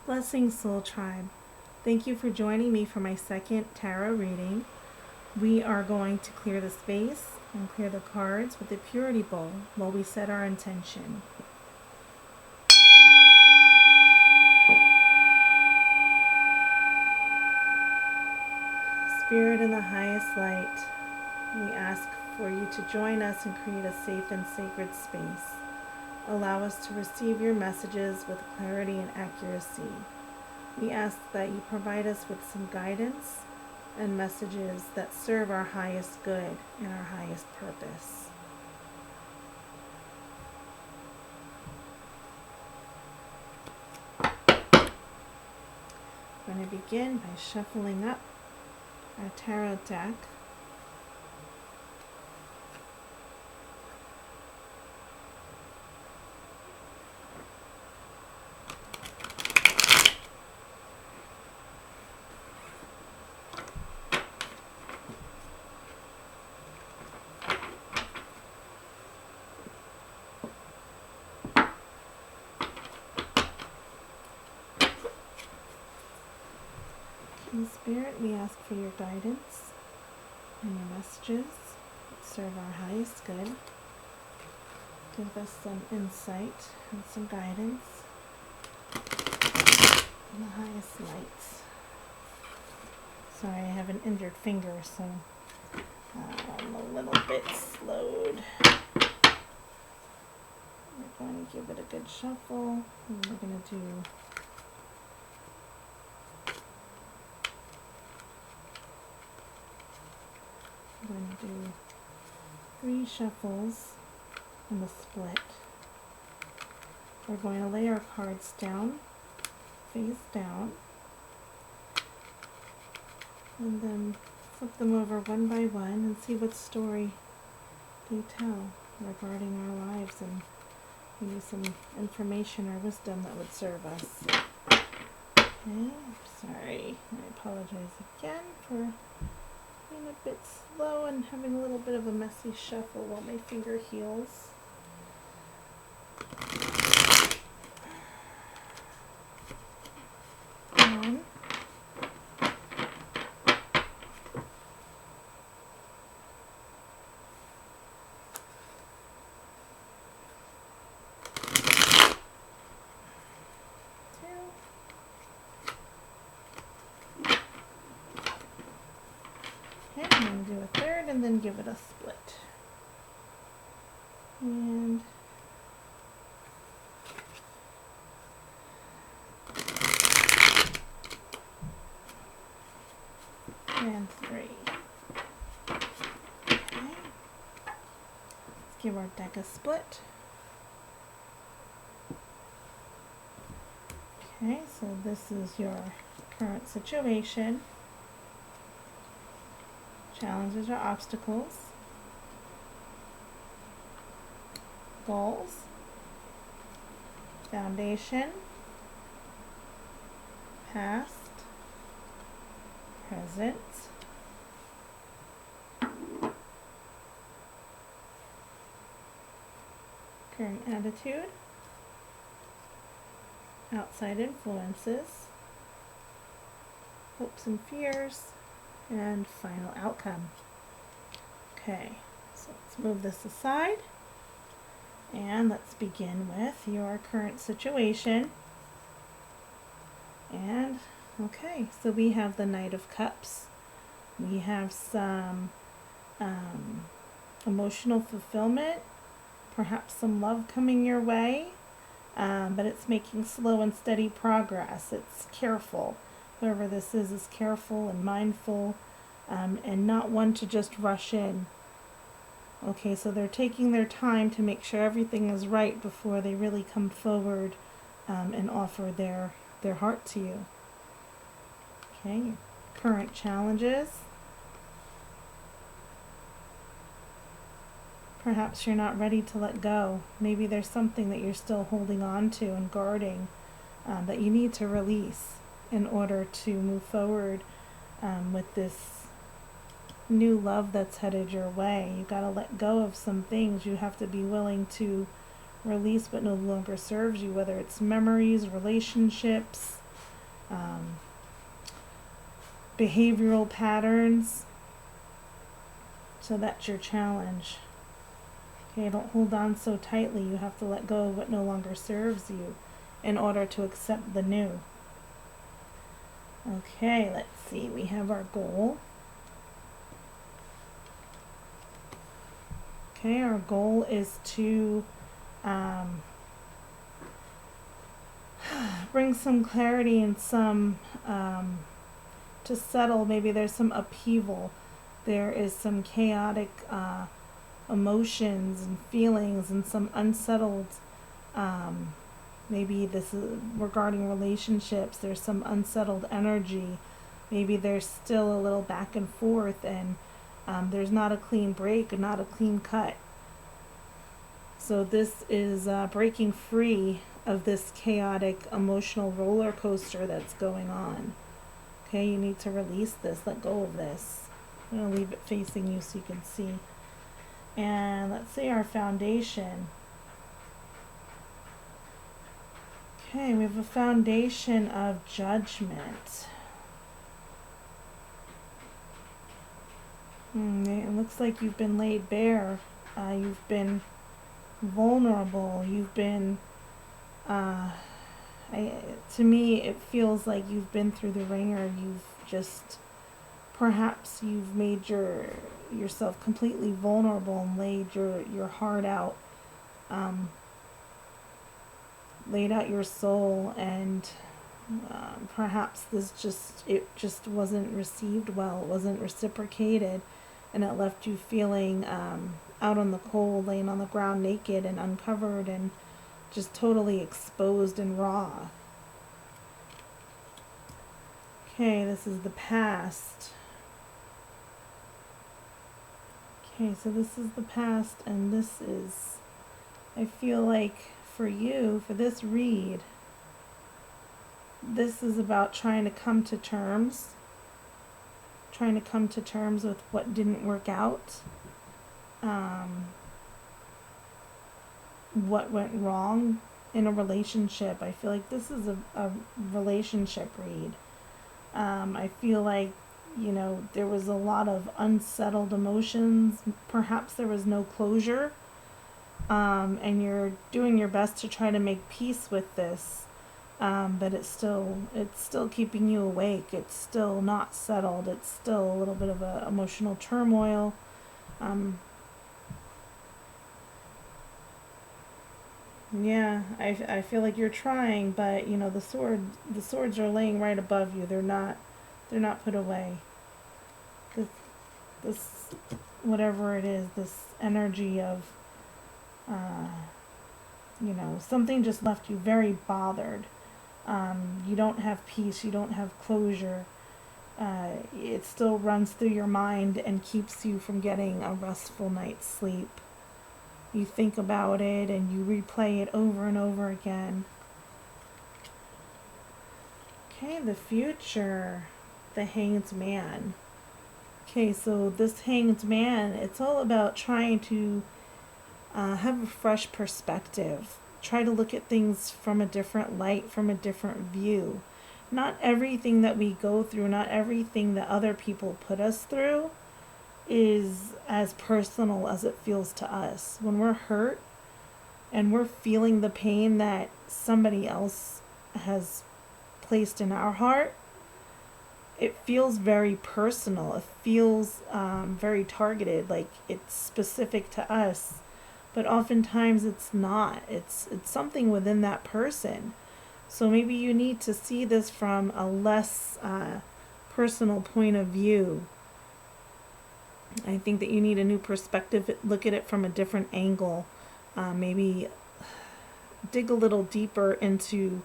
Blessings, Soul Tribe. Thank you for joining me for my second tarot reading. We are going to clear the space and clear the cards with the Purity Bowl while we set our intention. Spirit in the highest light, we ask for you to join us and create a safe and sacred space. Allow us to receive your messages with clarity and accuracy. We ask that you provide us with some guidance and messages that serve our highest good and our highest purpose. I'm going to begin by shuffling up our tarot deck. In Spirit, we ask for your guidance and your messages that serve our highest good. Give us some insight and some guidance in the highest lights. Sorry, I have an injured finger, so I'm a little bit slowed. We're going to give it a good shuffle, and we're going to do three shuffles in the split. We're going to lay our cards down, face down, and then flip them over one by one and see what story they tell regarding our lives and maybe some information or wisdom that would serve us. Okay, sorry. I apologize again for being a bit slow and having a little bit of a messy shuffle while my finger heals. One. Okay, I'm going to do a third and then give it a split. And three. Okay. Let's give our deck a split. Okay, so this is your current situation. Challenges or obstacles. Goals. Foundation. Past. Present. Current attitude. Outside influences. Hopes and fears. And final outcome. Okay, so let's move this aside. And let's begin with your current situation. And okay, so we have the Knight of Cups. We have some emotional fulfillment, perhaps some love coming your way, but it's making slow and steady progress. It's careful. Whoever this is careful and mindful, and not one to just rush in. Okay, so they're taking their time to make sure everything is right before they really come forward and offer their heart to you. Okay, current challenges. Perhaps you're not ready to let go. Maybe there's something that you're still holding on to and guarding that you need to release in order to move forward with this new love that's headed your way. You got to let go of some things. You have to be willing to release what no longer serves you, whether it's memories, relationships, um, behavioral patterns. So that's your challenge. Okay, don't hold on so tightly. You have to let go of what no longer serves you in order to accept the new. Okay, let's see. We have our goal. Okay, our goal is to bring some clarity and some to settle. Maybe there's some upheaval. There is some chaotic emotions and feelings and some unsettled. Maybe this is regarding relationships. There's some unsettled energy. Maybe there's still a little back and forth, and there's not a clean break, not a clean cut. So this is breaking free of this chaotic emotional roller coaster that's going on. Okay, you need to release this, let go of this. I'm going to leave it facing you so you can see. And let's see our foundation. Okay, we have a foundation of judgment. It looks like you've been laid bare. You've been vulnerable. You've been, to me, it feels like you've been through the ringer. You've just, perhaps you've made yourself completely vulnerable and laid your heart out, laid out your soul, and perhaps it just wasn't received well. It wasn't reciprocated, and it left you feeling out on the cold, laying on the ground naked and uncovered and just totally exposed and raw. Okay, this is the past. Okay, so this is the past, and this is, I feel like for you, for this read, this is about trying to come to terms with what didn't work out, what went wrong in a relationship. I feel like this is a relationship read. I feel like, there was a lot of unsettled emotions. Perhaps there was no closure, and you're doing your best to try to make peace with this. But it's still keeping you awake. It's still not settled. It's still a little bit of a emotional turmoil. Yeah, I feel like you're trying, but the swords are laying right above you. They're not put away. This whatever it is, this energy of something just left you very bothered. You don't have peace, you don't have closure. It still runs through your mind and keeps you from getting a restful night's sleep. You think about it and you replay it over and over again. Okay, the future, the Hanged Man. Okay, so this Hanged Man, it's all about trying to have a fresh perspective. Try to look at things from a different light, from a different view. Not everything that we go through, not everything that other people put us through is as personal as it feels to us. When we're hurt and we're feeling the pain that somebody else has placed in our heart, it feels very personal. It feels very targeted, like it's specific to us. But oftentimes it's not. It's something within that person. So maybe you need to see this from a less personal point of view. I think that you need a new perspective. Look at it from a different angle. Maybe dig a little deeper into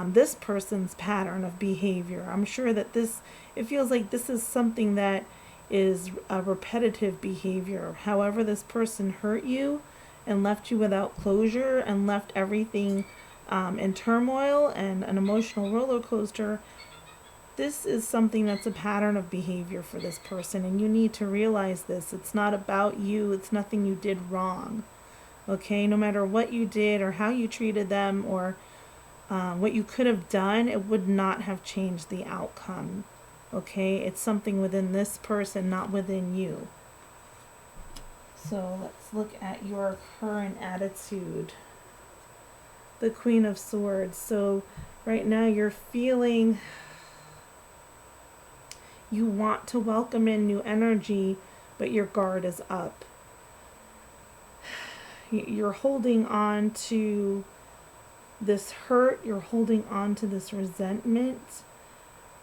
this person's pattern of behavior. I'm sure that it feels like this is something that is a repetitive behavior. However, this person hurt you and left you without closure and left everything in turmoil and an emotional roller coaster. This is something that's a pattern of behavior for this person, and you need to realize this. It's not about you. It's nothing you did wrong. Okay, no matter what you did or how you treated them or What you could have done, it would not have changed the outcome. Okay, it's something within this person, not within you. So let's look at your current attitude. The Queen of Swords. So right now you're feeling you want to welcome in new energy, but your guard is up. You're holding on to this hurt, you're holding on to this resentment,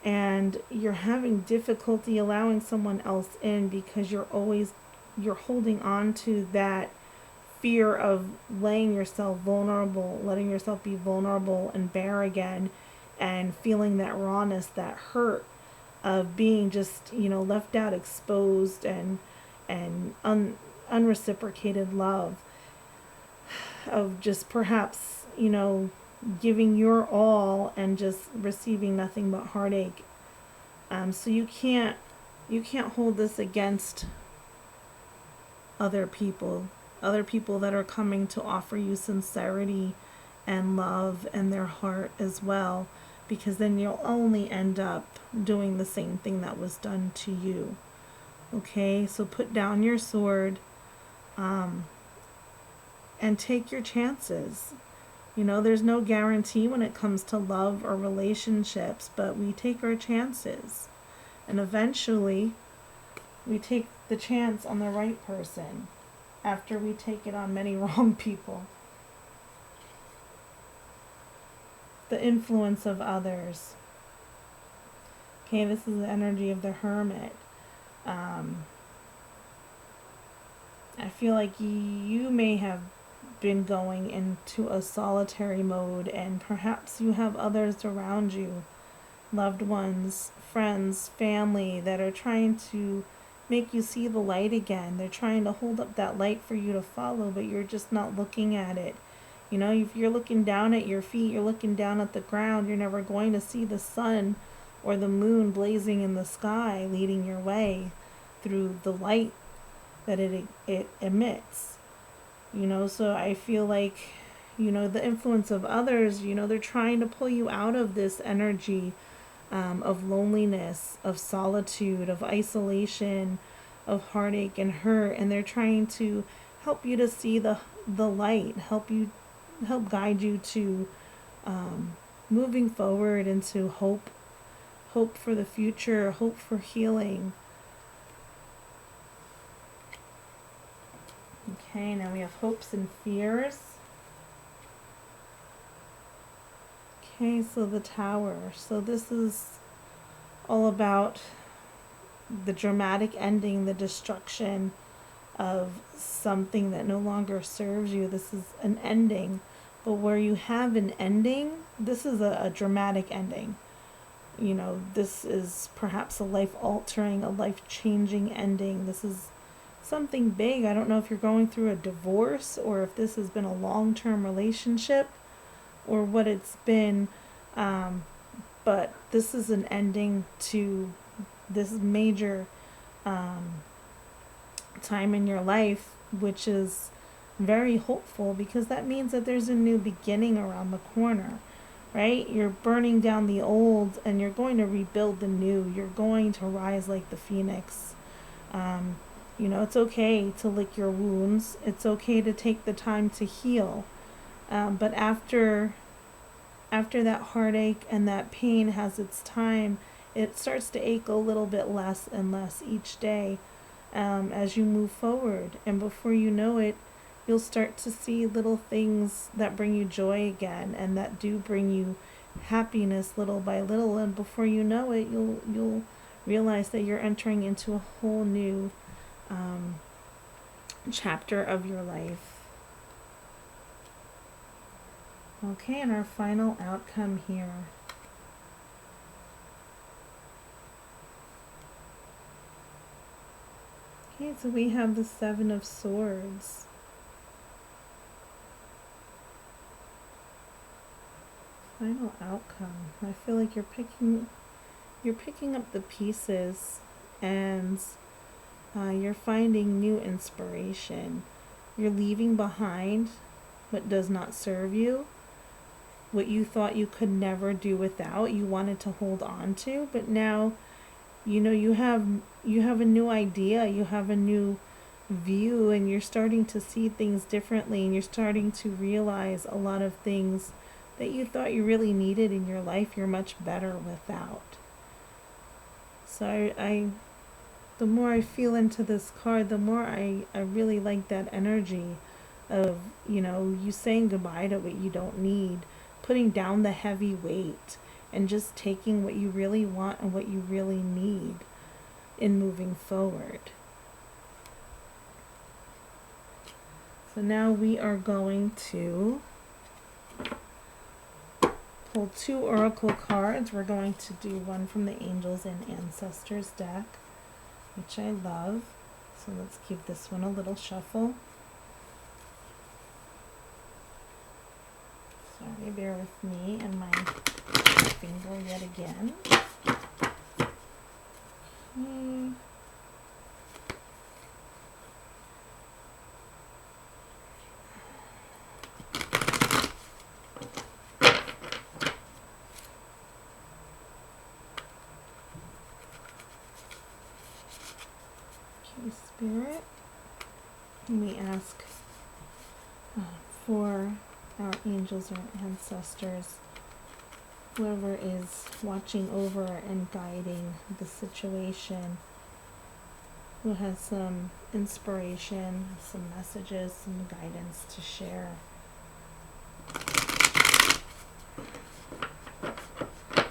and you're having difficulty allowing someone else in because you're holding on to that fear of laying yourself vulnerable, letting yourself be vulnerable and bare again, and feeling that rawness, that hurt of being just, left out, exposed, and unreciprocated love, of just perhaps, giving your all and just receiving nothing but heartache. So you can't hold this against other people that are coming to offer you sincerity and love and their heart as well, because then you'll only end up doing the same thing that was done to you. Okay, so put down your sword, and take your chances. There's no guarantee when it comes to love or relationships, but we take our chances. And eventually, we take the chance on the right person after we take it on many wrong people. The influence of others. Okay, this is the energy of the Hermit. I feel like you may have been going into a solitary mode, and perhaps you have others around you, loved ones, friends, family, that are trying to make you see the light again. They're trying to hold up that light for you to follow, but you're just not looking at it. If you're looking down at your feet, you're looking down at the ground, you're never going to see the sun or the moon blazing in the sky leading your way through the light that it emits. So I feel like, the influence of others, they're trying to pull you out of this energy of loneliness, of solitude, of isolation, of heartache and hurt, and they're trying to help you to see the light, help guide you to moving forward into hope for the future, hope for healing. Okay, now we have hopes and fears. Okay, so the Tower. So this is all about the dramatic ending, the destruction of something that no longer serves you. This is an ending. But where you have an ending, this is a dramatic ending. This is perhaps a life-altering, a life-changing ending. This is something big. I don't know if you're going through a divorce or if this has been a long-term relationship or what it's been, but this is an ending to this major time in your life, which is very hopeful, because that means that there's a new beginning around the corner, right? You're burning down the old and you're going to rebuild the new. You're going to rise like the phoenix. It's okay to lick your wounds. It's okay to take the time to heal. But after that heartache and that pain has its time, it starts to ache a little bit less and less each day as you move forward. And before you know it, you'll start to see little things that bring you joy again and that do bring you happiness little by little. And before you know it, you'll realize that you're entering into a whole new chapter of your life. Okay, and our final outcome here. Okay, so we have the Seven of Swords. Final outcome. I feel like you're picking up the pieces, and you're finding new inspiration. You're leaving behind what does not serve you, what you thought you could never do without, you wanted to hold on to, but now you have a new idea, you have a new view, and you're starting to see things differently, and you're starting to realize a lot of things that you thought you really needed in your life, you're much better without. So I the more I feel into this card, the more I really like that energy of, you saying goodbye to what you don't need, putting down the heavy weight, and just taking what you really want and what you really need in moving forward. So now we are going to pull 2 oracle cards. We're going to do one from the Angels and Ancestors deck, which I love. So let's give this one a little shuffle. Sorry, bear with me and my finger yet again. Okay. Spirit, we ask for our angels or ancestors, whoever is watching over and guiding the situation, who has some inspiration, some messages, some guidance to share.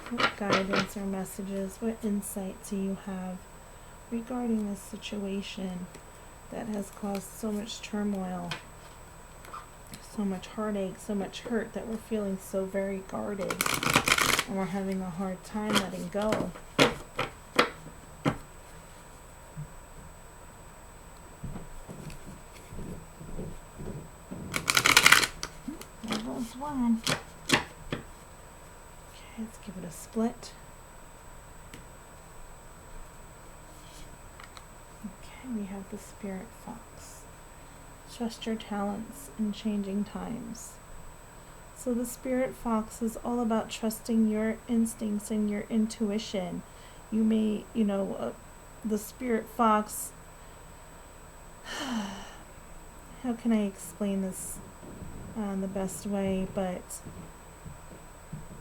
What guidance or messages, what insight do you have regarding this situation that has caused so much turmoil, so much heartache, so much hurt, that we're feeling so very guarded and we're having a hard time letting go? There goes one. Okay, let's give it a split. We have the Spirit Fox. Trust your talents in changing times. So the Spirit Fox is all about trusting your instincts and your intuition. You may, the Spirit Fox, how can I explain this the best way? But,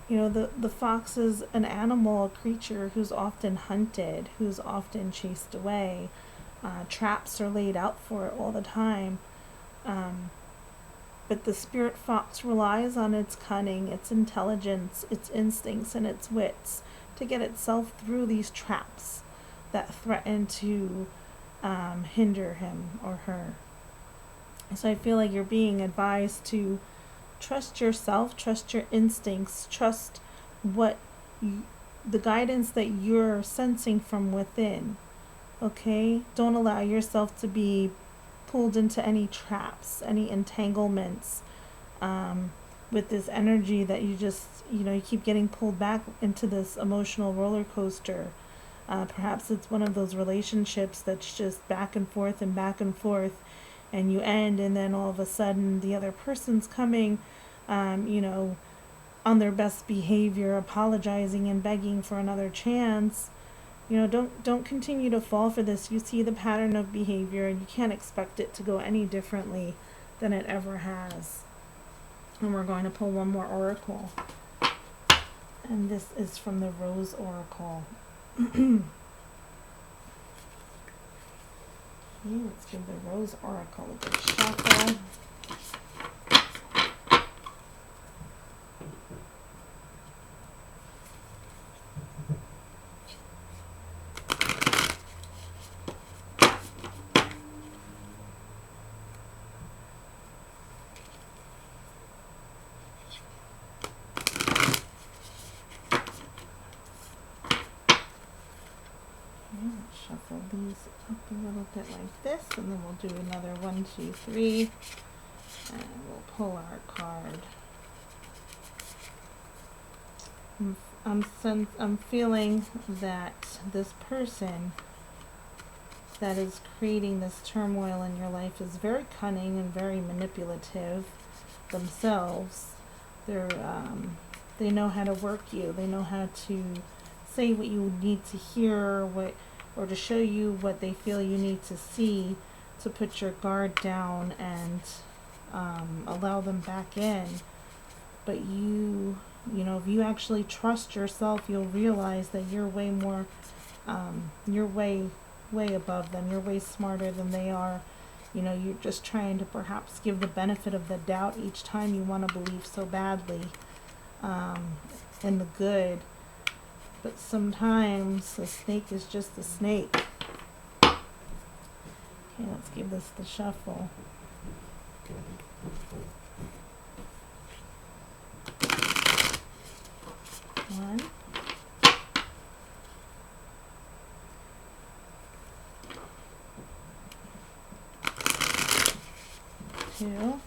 the fox is an animal, a creature who's often hunted, who's often chased away. Traps are laid out for it all the time. But the Spirit Fox relies on its cunning, its intelligence, its instincts, and its wits to get itself through these traps that threaten to hinder him or her. So I feel like you're being advised to trust yourself, trust your instincts, trust the guidance that you're sensing from within. Okay? Don't allow yourself to be pulled into any traps, any entanglements with this energy that you just, you keep getting pulled back into this emotional roller coaster. Perhaps it's one of those relationships that's just back and forth, and you end, and then all of a sudden the other person's coming, on their best behavior, apologizing and begging for another chance. Don't continue to fall for this. You see the pattern of behavior, and you can't expect it to go any differently than it ever has. And we're going to pull one more oracle. And this is from the Rose Oracle. Okay, let's give the Rose Oracle a good shuffle. Shuffle these up a little bit like this, and then we'll do another 1, 2, 3, and we'll pull our card. I'm feeling that this person that is creating this turmoil in your life is very cunning and very manipulative themselves. they know how to work you. They know how to say what you need to hear, or to show you what they feel you need to see to put your guard down and allow them back in. But if you actually trust yourself, you'll realize that you're way more, you're way above them. You're way smarter than they are. You're just trying to perhaps give the benefit of the doubt each time you want to believe so badly in the good. But sometimes a snake is just a snake. Okay, let's give this the shuffle. One. Two.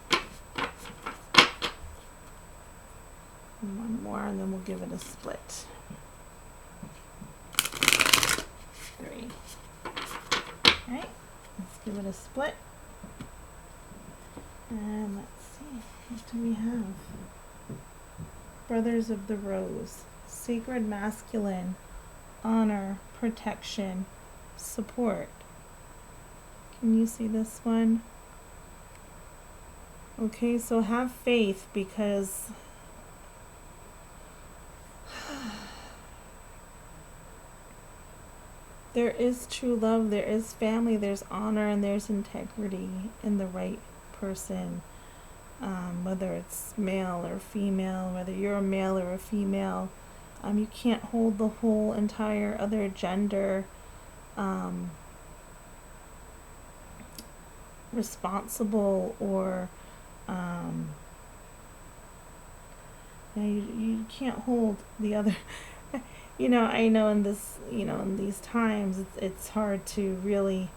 And one more, and then we'll give it a split. Three. Okay, let's give it a split. And let's see, what do we have? Brothers of the Rose. Sacred masculine. Honor, protection, support. Can you see this one? Okay, so have faith, because there is true love, there is family, there's honor, and there's integrity in the right person. Whether it's male or female, whether you're a male or a female, you can't hold the whole entire other gender responsible, or you can't hold the other. I know in this, in these times, it's hard to really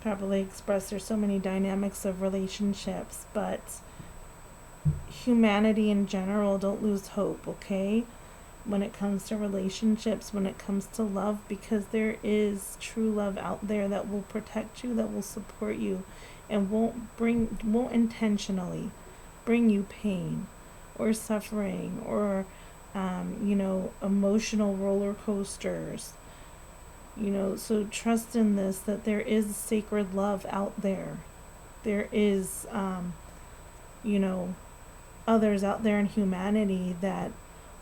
properly express. There's so many dynamics of relationships, but humanity in general, don't lose hope, okay? When it comes to relationships, when it comes to love, because there is true love out there that will protect you, that will support you, and won't intentionally bring you pain or suffering or emotional roller coasters. So trust in this, that there is sacred love out there. There is others out there in humanity that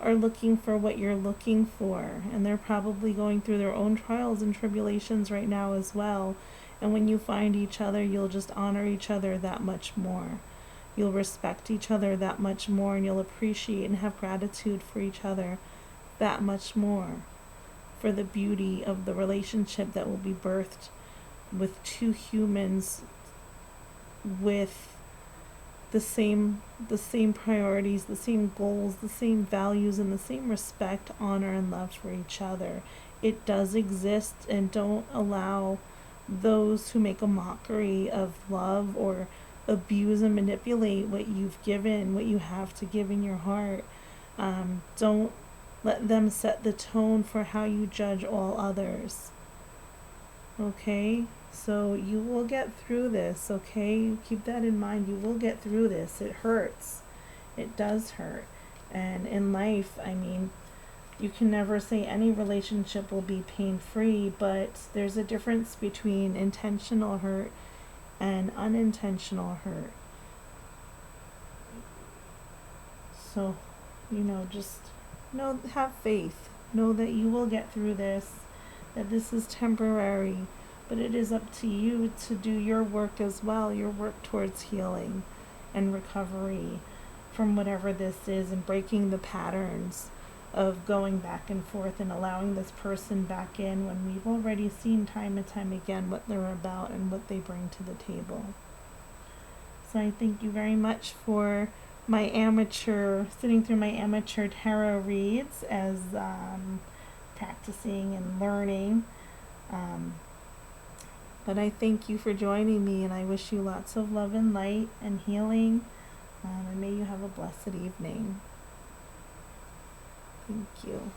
are looking for what you're looking for, and they're probably going through their own trials and tribulations right now as well. And when you find each other, you'll just honor each other that much more. You'll respect each other that much more, and you'll appreciate and have gratitude for each other that much more, for the beauty of the relationship that will be birthed with two humans with the same priorities, the same goals, the same values, and the same respect, honor, and love for each other. It does exist, and don't allow those who make a mockery of love or abuse and manipulate what you've given, what you have to give in your heart. Don't let them set the tone for how you judge all others. Okay? So you will get through this, okay? Keep that in mind. You will get through this. It hurts. It does hurt. And in life, you can never say any relationship will be pain-free, but there's a difference between intentional hurt and unintentional hurt. So, just have faith. Know that you will get through this, that this is temporary, but it is up to you to do your work as well, your work towards healing and recovery from whatever this is, and breaking the patterns of going back and forth and allowing this person back in when we've already seen time and time again what they're about and what they bring to the table. So I thank you very much for sitting through my amateur tarot reads as practicing and learning. But I thank you for joining me, and I wish you lots of love and light and healing, and may you have a blessed evening. Thank you.